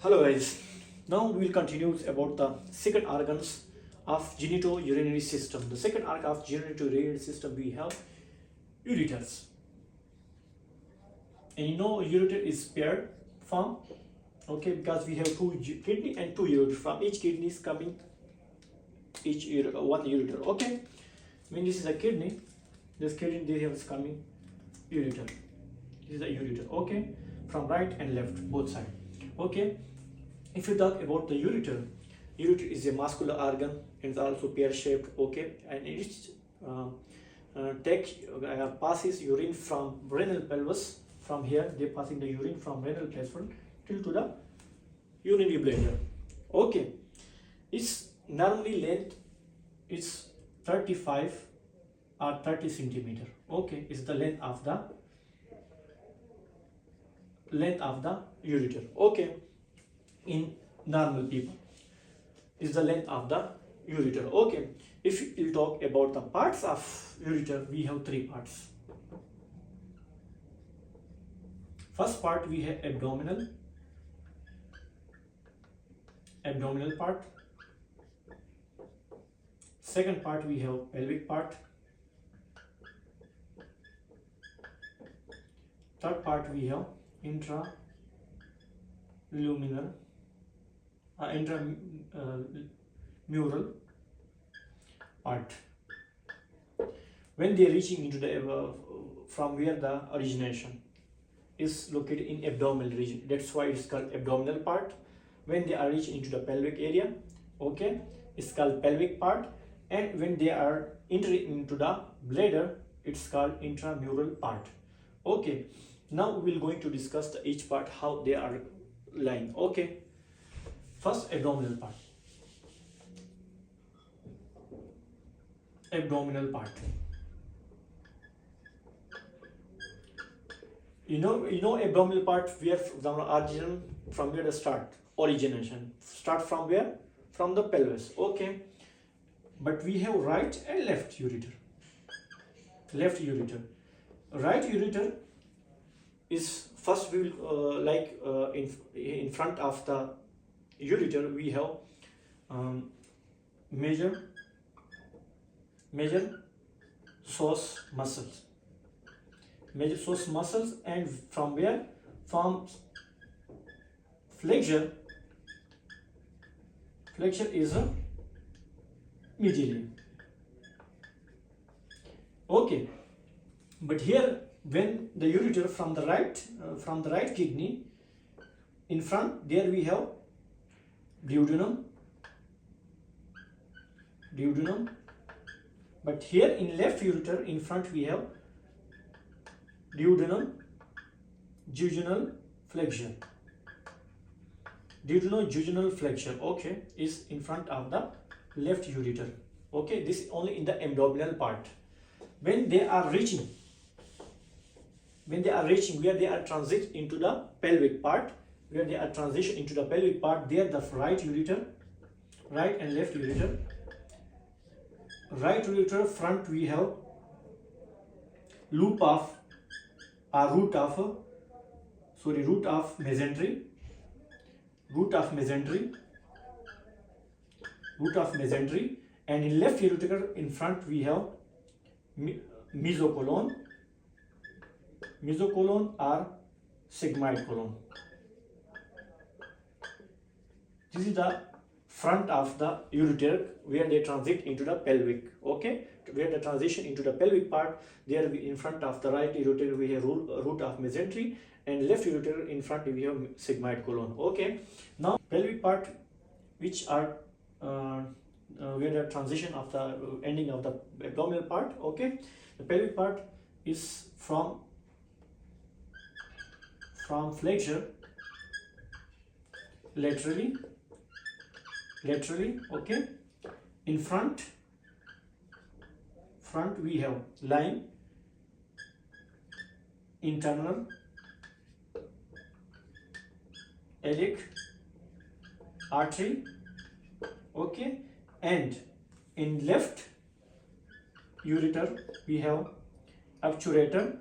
Hello guys, now we will continue about the second organs of genitourinary system. The second organ of genitourinary system we have ureters. And ureter is paired form, okay, because we have two kidney and two ureter. From each kidney is coming one ureter, okay. When this is a kidney, this kidney they have is coming ureter. This is the ureter, okay, from right and left both sides, okay. If you talk about the ureter, ureter is a muscular organ and it's also pear-shaped, okay, and it passes urine from renal pelvis. From here, they passing the urine from renal pelvis till to the urinary bladder, okay. Its normally length is 35 or 30 centimeter, okay, is the length of the ureter, okay. In normal people is the length of the ureter, okay. If you talk about the parts of ureter, we have three parts. First part we have abdominal part. Second part we have pelvic part. Third part we have intramural part. When they are reaching into the from where the origination is located in abdominal region, that's why it's called abdominal part. When they are reaching into the pelvic area, okay, it's called pelvic part. And when they are entering into the bladder, it's called intramural part, okay. Now we're going to discuss each part how they are lying, okay. First, abdominal part. You know abdominal part where the origin, from where the origination start from where? From the pelvis, okay. But we have right and left ureter. Right ureter is first we will in front of the ureter we have major psoas muscles. And from where? From flexure is a medially, okay. But here when the ureter from the right kidney in front, there we have duodenum. But here in left ureter in front we have duodenal jejunal flexure, okay, is in front of the left ureter, okay. This is only in the abdominal part. When they are reaching where they are transit into the pelvic part, there the right and left ureter. Right ureter front we have root of mesentery, and in left ureter in front we have mesocolon or sigmoid colon. This is the front of the ureter where they transit into the pelvic, okay. Where the transition into the pelvic part, there in front of the right ureter we have root of mesentery, and left ureter in front we have sigmoid colon, okay. Now pelvic part, which are where the transition of the ending of the abdominal part, okay. The pelvic part is from flexure laterally, okay. In front we have lying internal iliac artery, okay. And in left ureter we have obturator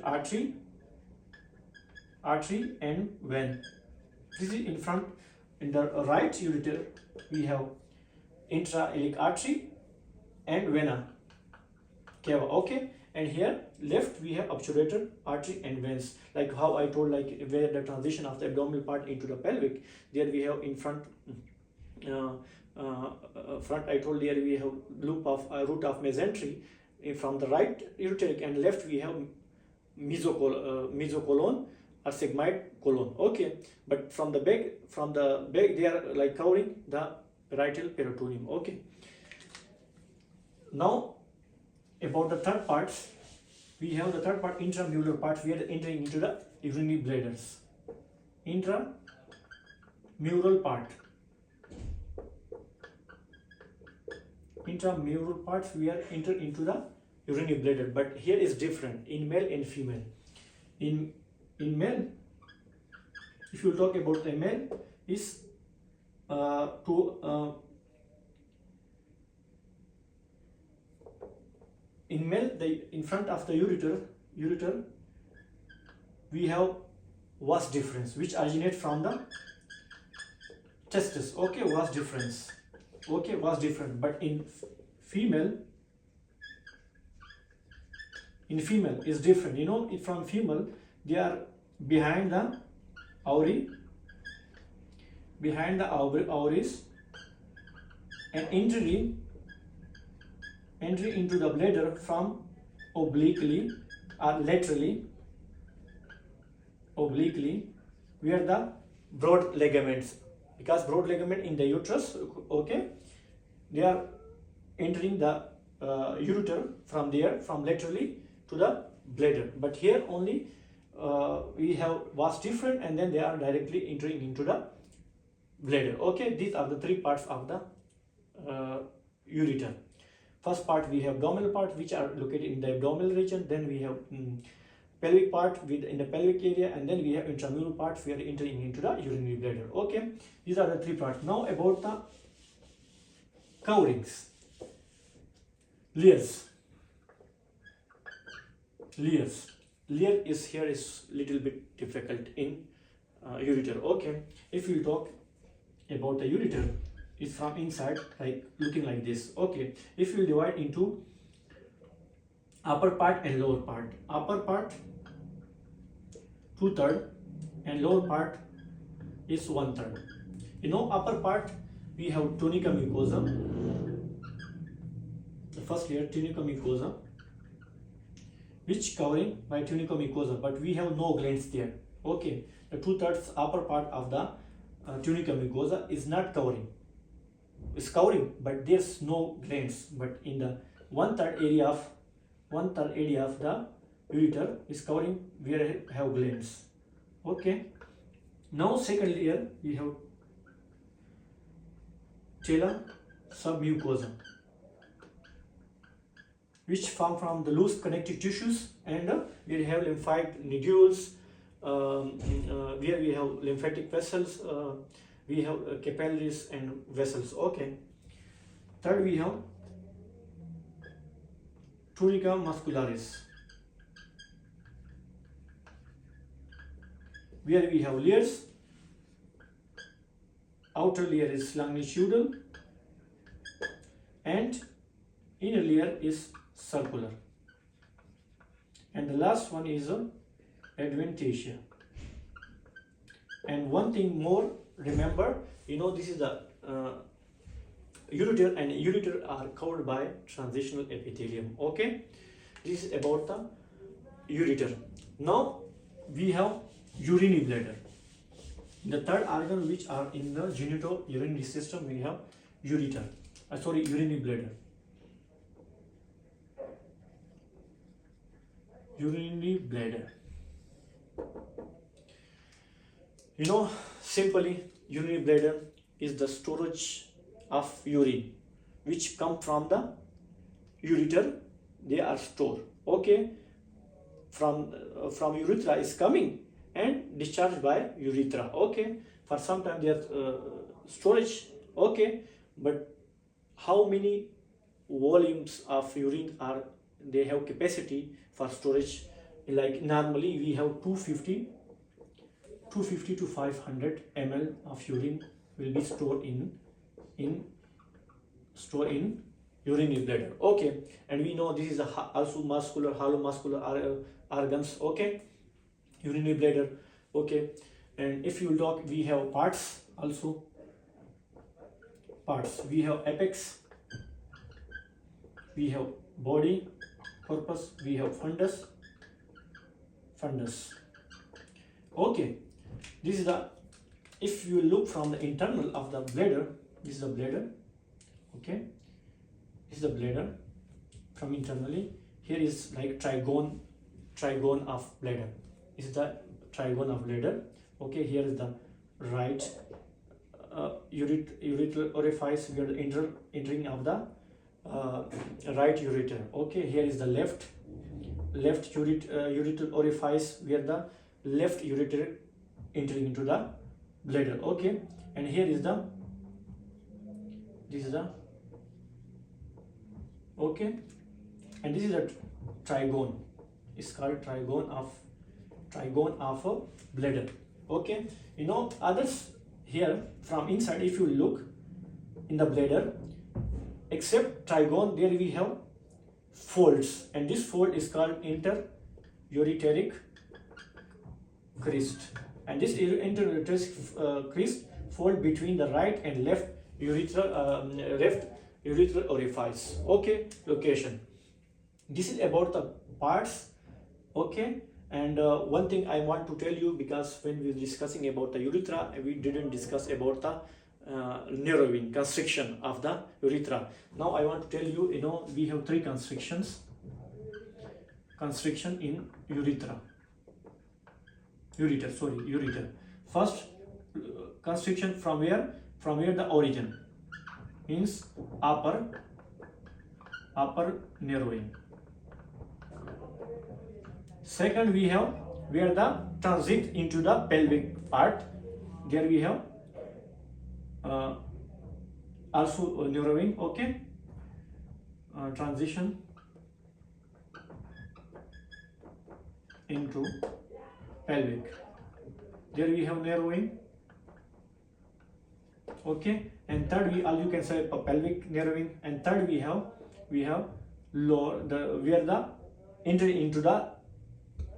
artery artery and vein. This is in front. In the right ureter we have intra-iliac artery and vena cava. Okay, and here left we have obturator artery and veins, like how I told, like where the transition of the abdominal part into the pelvic. There we have in front front I told, there we have loop of root of mesentery from the right ureteric, and left we have mesocolon or sigmoid colon. Okay, but from the back they are like covering the parietal peritoneum. Okay, now about the third part, we have the third part, intramural part. We are entering into the urinary bladders. Intramural part we are enter into the urinary bladder, but here is different in male and female. In male, if you talk about the male, is in male, in front of the ureter we have vas deferens, which originate from the testis. Okay, vas deferens. Okay, vas deferens. But in female is different. You know, from female, they are behind the ovaries and entry into the bladder from obliquely or laterally, where the broad ligaments, because broad ligament in the uterus, okay, they are entering the ureter from there, from laterally to the bladder. But here only we have vas deferens, and then they are directly entering into the bladder. Okay, these are the three parts of the ureter. First part we have abdominal part, which are located in the abdominal region. Then we have pelvic part in the pelvic area, and then we have intramural part. We are entering into the urinary bladder. Okay, these are the three parts. Now about the coverings, layers. Layer is here is little bit difficult in ureter. Okay, if we talk about the ureter, it's from inside, like looking like this. Okay, if we divide into upper part and lower part, upper part 2/3 and lower part is 1/3. You know, upper part we have tunica mucosa, the first layer tunica mucosa, which covering by tunica mucosa, but we have no glands there. Okay, the 2/3 upper part of the tunica mucosa is not covering. It's covering, but there's no glands. But in the 1/3 area of the ureter is covering, where I have glands. Okay. Now second layer we have tela submucosa, which form from the loose connective tissues, and we have lymphatic nodules, where we have lymphatic vessels, we have capillaries and vessels. Okay. Third we have tunica muscularis, where we have layers. Outer layer is longitudinal and inner layer is circular, and the last one is adventitia. And one thing more, remember, you know, this is the ureter, and ureter are covered by transitional epithelium. Okay, this is about the ureter. Now we have urinary bladder, the third organ which are in the genitourinary system. We have ureter, urinary bladder. Urinary bladder, you know, simply urinary bladder is the storage of urine which come from the ureter. They are stored. Okay, from urethra is coming and discharged by urethra. Okay, for some time they are storage. Okay, but how many volumes of urine are they have capacity for storage? Like normally we have 250 250 to 500 ml of urine will be stored in urinary bladder. Okay, and we know this is also muscular, hollow muscular organs. Okay, urinary bladder. Okay, and if you look, we have parts also. Parts, we have apex, we have body, corpus, we have fundus. Okay, this is the, if you look from the internal of the bladder, this is the bladder. Okay, this is the bladder from internally. Here is like trigon of bladder. This is the trigon of bladder. Okay, here is the right urethral orifice where the entering of the right ureter. Okay, here is the left urethral orifice where the left ureter entering into the bladder. Okay, and here is the, this is the, okay, and this is a trigon. It's called trigon of a bladder. Okay, you know others. Here from inside, if you look in the bladder, except trigon, there we have folds, and this fold is called interureteric crest, and this interureteric crest fold between the right and left urethral orifice. Okay, location. This is about the parts. Okay, and one thing I want to tell you, because when we were discussing about the urethra, we didn't discuss about the narrowing, constriction of the urethra. Now I want to tell you, you know, we have three constrictions. Constriction in ureter. First constriction from where? From where the origin, means upper narrowing. Second, we have where the transit into the pelvic part. There we have also narrowing. Okay, transition into pelvic. There we have narrowing. Okay, and third, you can say pelvic narrowing. And third, we have lower, the where the entry into the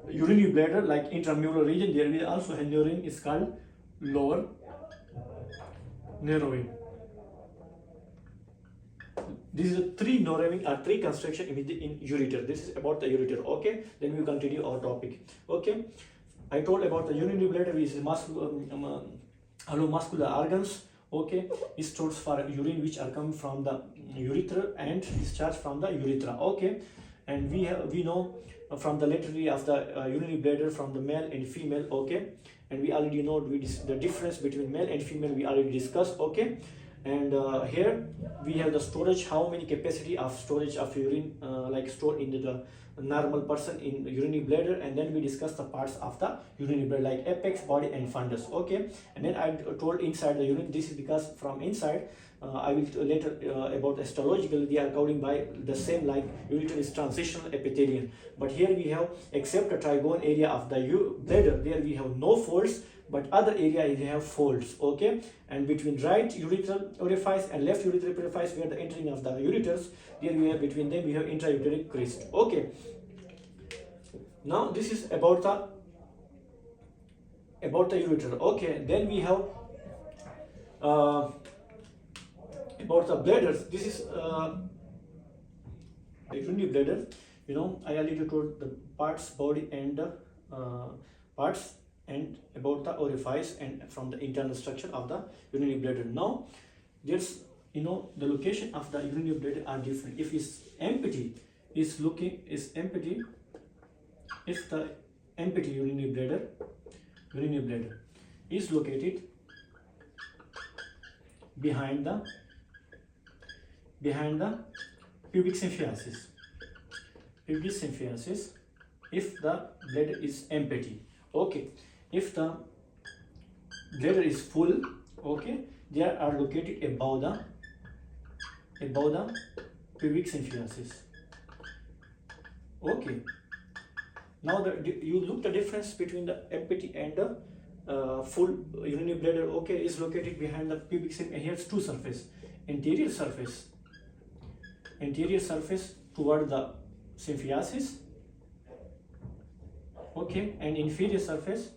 urinary bladder, like intramural region. There we also have narrowing, is called lower narrowing. These are three narrowing or three constriction in ureter. This is about the ureter. Okay, then we continue our topic. Okay, I told about the urinary bladder, which is hollow muscular organs. Okay, it stores for urine which are coming from the urethra and discharge from the urethra. Okay, and we know from the laterally of the urinary bladder from the male and female. Okay, and we already know the difference between male and female, we already discussed. Okay, and here we have the storage, how many capacity of storage of urine like stored in the normal person in the urinary bladder, and then we discuss the parts of the urinary bladder like apex, body and fundus. Okay, and then I told inside the urine. This is because from inside I will later about histological, they are coding by the same, like ureter is transitional epithelium, but here we have, except the trigon area of the bladder, there we have no folds, but other area we have folds. Okay, and between right urethral orifice and left urethral orifice where the entering of the ureters, there we have, between them we have intraureteric crest. Okay, now this is about the ureter. Okay, then we have about the bladders. This is urinary bladder. You know, I already told the parts, body and parts, and about the orifice and from the internal structure of the urinary bladder. Now there's, you know, the location of the urinary bladder are different. If it's empty, if the empty urinary bladder is located behind the pubic symphysis. If the bladder is empty. Okay, if the bladder is full, okay, they are located above the pubic symphysis. Okay, now you look the difference between the empty and the full urinary bladder, okay, is located behind the pubic symphysis, and here's two surface, anterior surface toward the symphysis, okay, and inferior surface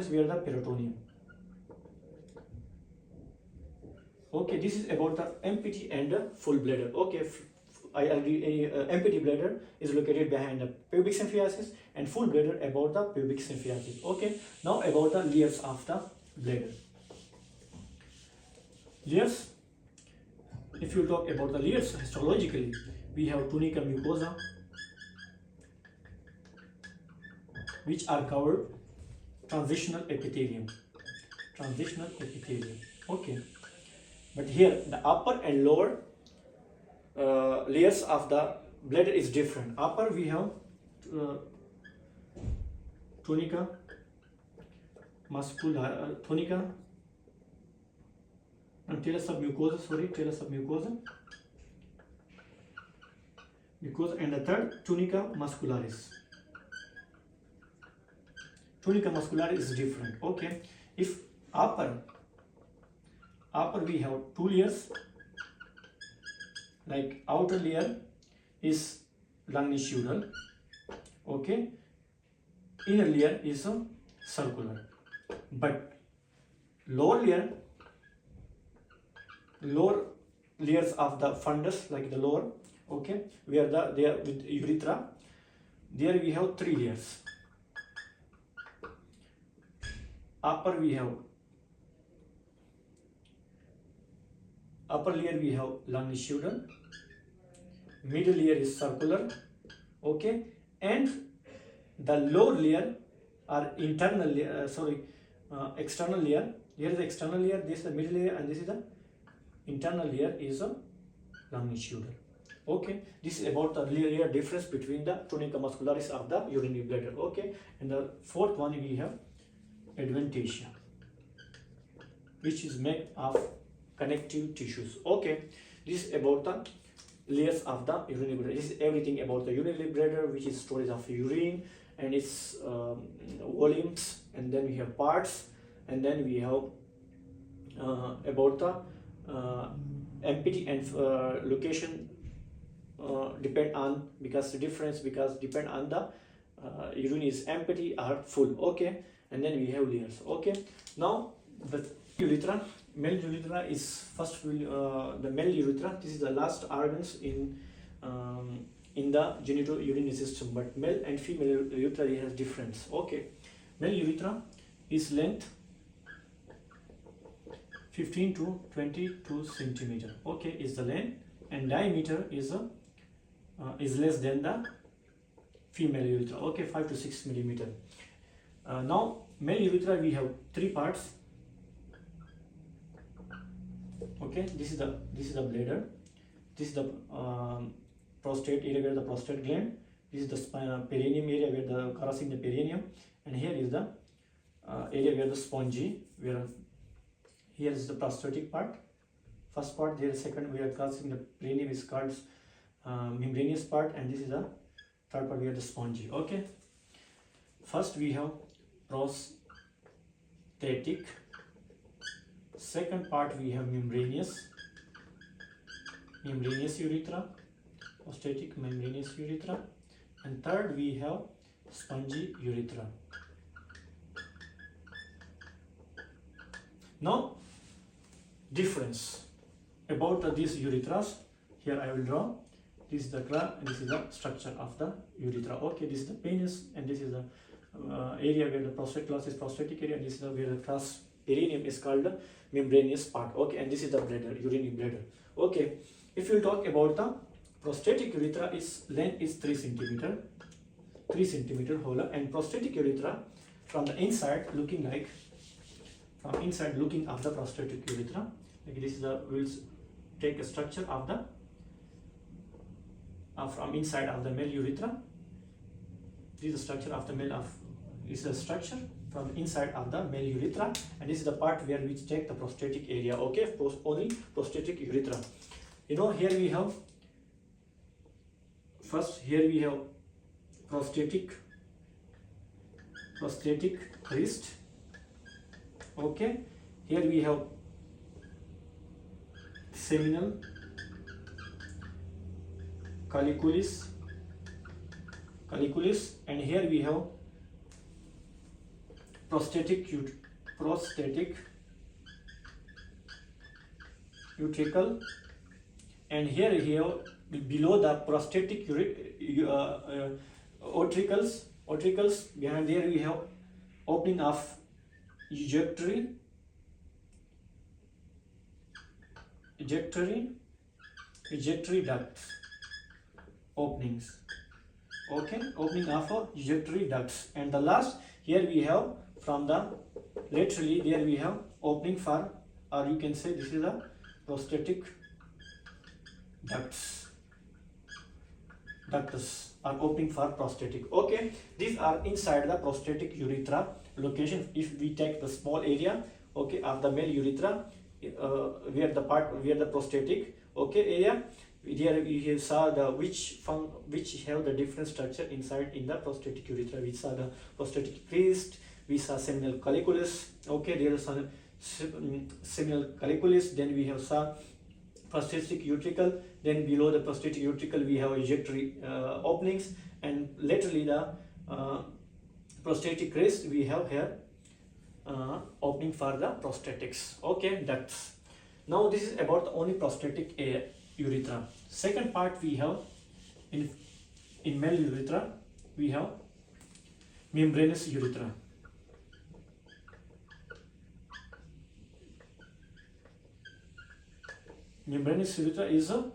where the peritoneum. Okay, this is about the empty and the full bladder. Okay, empty bladder is located behind the pubic symphysis and full bladder about the pubic symphysis. Okay, now about the layers of the bladder. Layers, if you talk about the layers histologically, we have tunica mucosa, which are covered transitional epithelium. Okay, but here the upper and lower layers of the bladder is different. Upper we have tunica muscular, tunica and talus submucosa, and the third tunica muscularis. Tunica muscularis is different. Okay, if upper we have two layers, like outer layer is longitudinal, okay, inner layer is circular, but lower layers of the fundus, like the lower, okay, where they are with urethra, there we have three layers. Upper layer we have longitudinal, middle layer is circular, okay, and the lower layer are external layer. Here is the external layer, this is the middle layer, and this is the internal layer is a longitudinal. Okay, this is about the layer difference between the tunica muscularis of the urinary bladder. Okay, and the fourth one we have adventitia, which is made of connective tissues. Okay, this is about the layers of the urinary bladder. This is everything about the urinary bladder, which is storage of urine and its volumes, and then we have parts, and then we have about the empty and location depend on, because depend on the urine is empty or full. Okay, and then we have layers. Okay, now the urethra, male urethra is first the male urethra. This is the last organs in the genitourinary system, but male and female urethra has difference. Okay, male urethra is length 15 to 22 centimeter. Okay, is the length, and diameter is less than the female urethra. Okay, 5 to 6 millimeter. Now male urethra we have three parts. Okay, this is the bladder. This is the prostate area where the prostate gland. This is the perineum area where the crossing the perineum, and here is the area where the spongy, where here is the prostatic part. First part, there is second we are crossing the perineum is called membranous part, and this is the third part where the spongy. Okay, first we have prostatic, second part we have membranous urethra, prostatic membranous urethra, and third we have spongy urethra. Now difference about these urethras, here I will draw. This is the structure of the urethra. Okay, this is the penis, and this is the area where the prostate gland is prostatic area, and this is where the cross perineum is called the membranous part. Okay, and this is the bladder, urinary bladder. Okay, if you talk about the prostatic urethra, its length is 3 centimeter whole, and prostatic urethra from the inside looking of the prostatic urethra, like this is the, we'll take a structure of the from inside of the male urethra. This is the structure of the structure from inside of the male urethra, and this is the part where we take the prostatic area. Okay, only prostatic urethra. You know, here we have prostatic prosthetic wrist. Okay, here we have seminal colliculus, and here we have prosthetic utricle, and here we have below the prosthetic utricles, behind there we have opening of ejectory ducts openings. Okay, opening of ejectory ducts, and the last here we have from the laterally there we have opening for, or you can say this is a prosthetic ducts are opening for prosthetic. Okay, these are inside the prosthetic urethra location. If we take the small area, okay, of the male urethra, where the prosthetic, okay, area, here we saw the which have the different structure inside in the prosthetic urethra. We saw the prosthetic wrist, we saw seminal colliculus. Okay, there is some seminal colliculus. Then we have saw prosthetic utricle. Then below the prosthetic utricle we have ejectory openings, and laterally the prosthetic wrist we have here opening for the prosthetics. Okay, that's now this is about the only prosthetic urethra. Second part we have in male urethra we have membranous urethra. Membranous urethra is a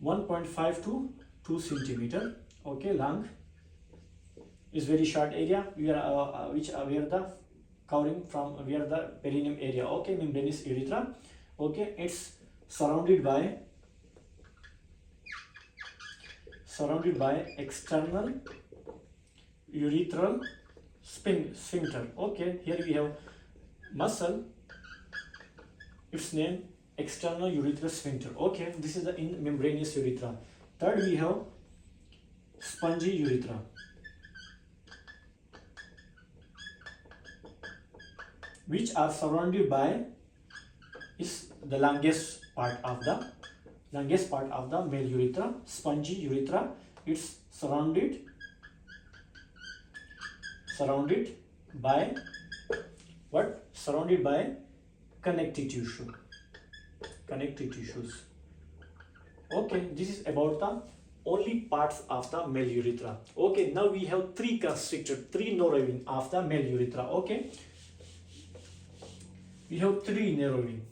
1.5 to 2 centimeter. Okay, long, is very short area where the covering from where the perineum area. Okay, membranous urethra. Okay, it's surrounded by external urethral sphincter. Okay, here we have muscle, its name external urethral sphincter. Okay, this is the in membranous urethra. Third we have spongy urethra. Which are surrounded by is the longest part of the male urethra, spongy urethra. It's surrounded by what? Surrounded by connective tissues. Okay, this is about the only parts of the male urethra. Okay, now we have three narrowing of the male urethra. Okay, we have three narrowing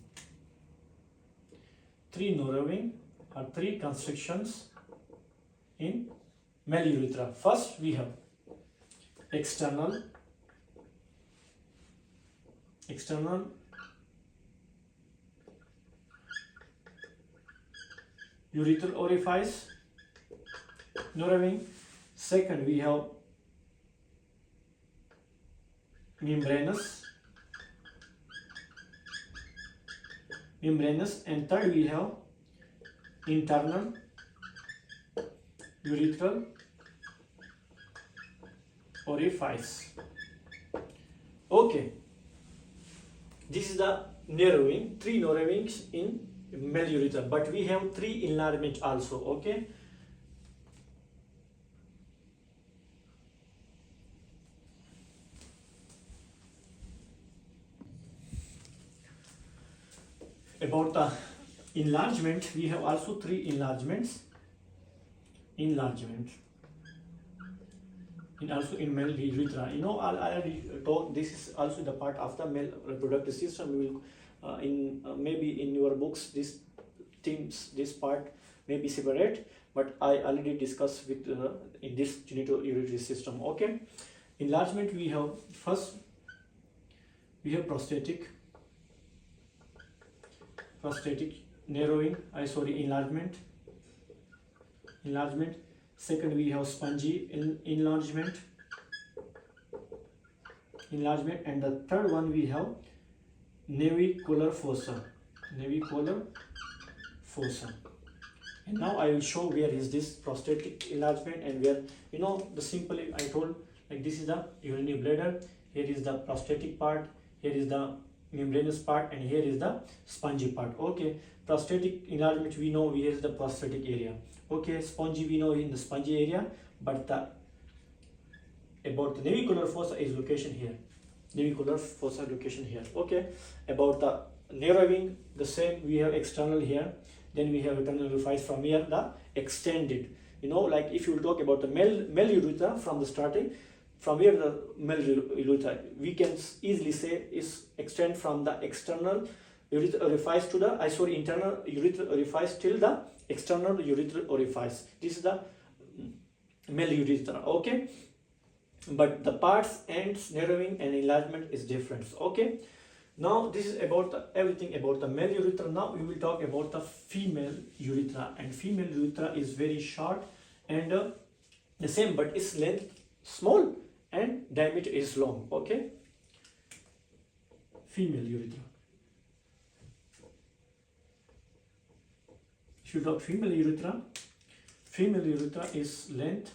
or three constrictions in male urethra. First we have external urethral orifice narrowing. Second we have membranous, and third we have internal urethral orifice. Okay, this is the narrowing, three narrowings in male urethra, but we have three enlargement also. Okay, about the enlargement, we have also three enlargement in also in male urethra. You know, I already told this is also the part of the male reproductive system. We will maybe in your books this part may be separate, but I already discussed with in this genitourinary system. Okay, enlargement we have first we have prosthetic narrowing, enlargement. Second we have spongy enlargement, and the third one we have navicular fossa. And now I will show where is this prosthetic enlargement and where, you know, the simply I told Like this is the urinary bladder, here is the prostatic part, here is the membranous part, and here is the spongy part. Okay, prostatic enlargement we know here is the prostatic area. Okay, spongy we know in the spongy area, but the about the navicular fossa is location here. Navicular fossa location here. Okay, about the narrowing, the same, we have external here, then we have internal orifice. From here the extended, you know, like if you talk about the male urethra from the starting, from here the male urethra we can easily say is extend from the external urethral orifice to the internal urethral orifice till the external urethral orifice. This is the male urethra. Okay, but the parts, ends, narrowing and enlargement is different. Okay, now this is about everything about the male urethra. Now we will talk about the female urethra, and female urethra is very short and the same, but its length small and diameter is long. Okay, female urethra. If you talk female urethra is length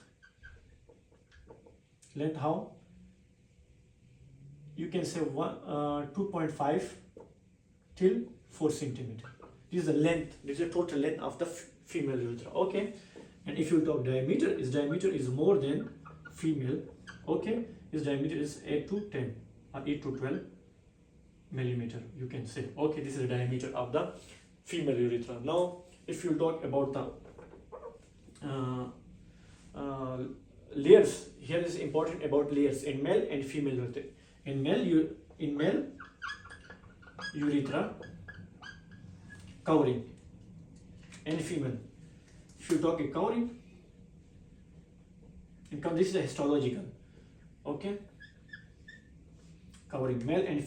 how? You can say 2.5 till 4 centimeter. This is the length, this is the total length of the female urethra. Okay, and if you talk diameter is more than female. Okay, this diameter is 8 to 10 or 8 to 12 millimeter, you can say. Okay, this is the diameter of the female urethra. Now if you talk about the layers, here is important about layers in male and female urethra. In male urethra covering, and female, if you talk a covering, this is a histological. Okay, covering male and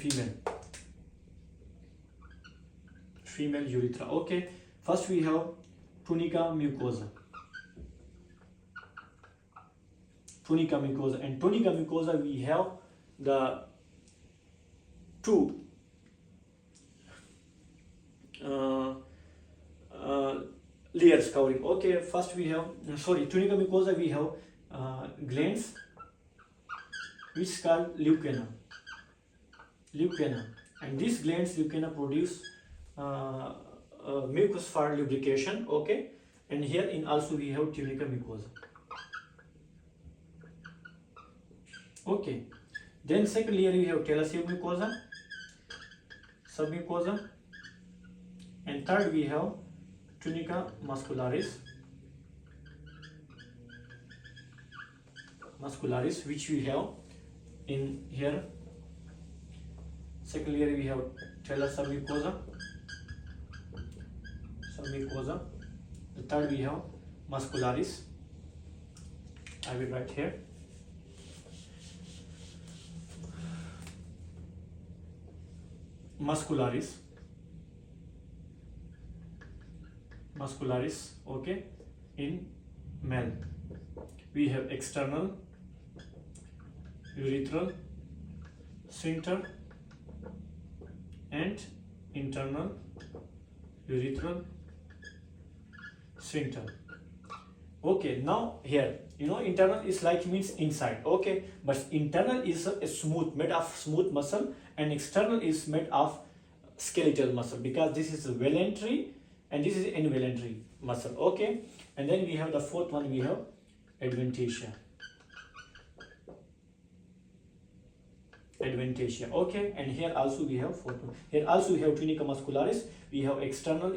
female urethra. Okay, first we have tunica mucosa. And tunica mucosa we have the two layers covering. Okay, first we have tunica mucosa we have glands which is called leucena, and these glands leucena produce mucus for lubrication. Okay, and here in also we have tunica mucosa. Okay, then second layer we have telacea mucosa, submucosa, and third we have tunica muscularis, which we have in here. Second layer we have telacea submucosa. The third we have muscularis. I will write here. Muscularis. Okay, in male we have external urethral sphincter and internal urethral sphincter. Okay, now here, you know, internal is like means inside. Okay, but internal is a made of smooth muscle, and external is made of skeletal muscle, because this is a voluntary and this is involuntary muscle. Okay, and then we have the fourth one, we have adventitia. Okay, and here also we have fourth one. Here also we have tunica muscularis. We have external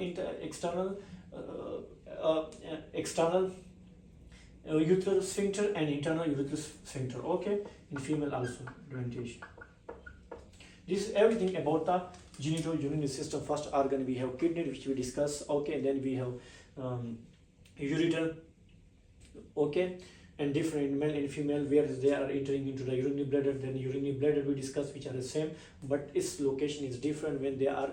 urethral sphincter and internal urethral sphincter. Okay, in female also adventitia. This is everything about the genitourinary system. First organ we have kidney, which we discuss. Okay, and then we have ureter. Okay, and different male and female, where they are entering into the urinary bladder. Then urinary bladder we discuss, which are the same, but its location is different when they are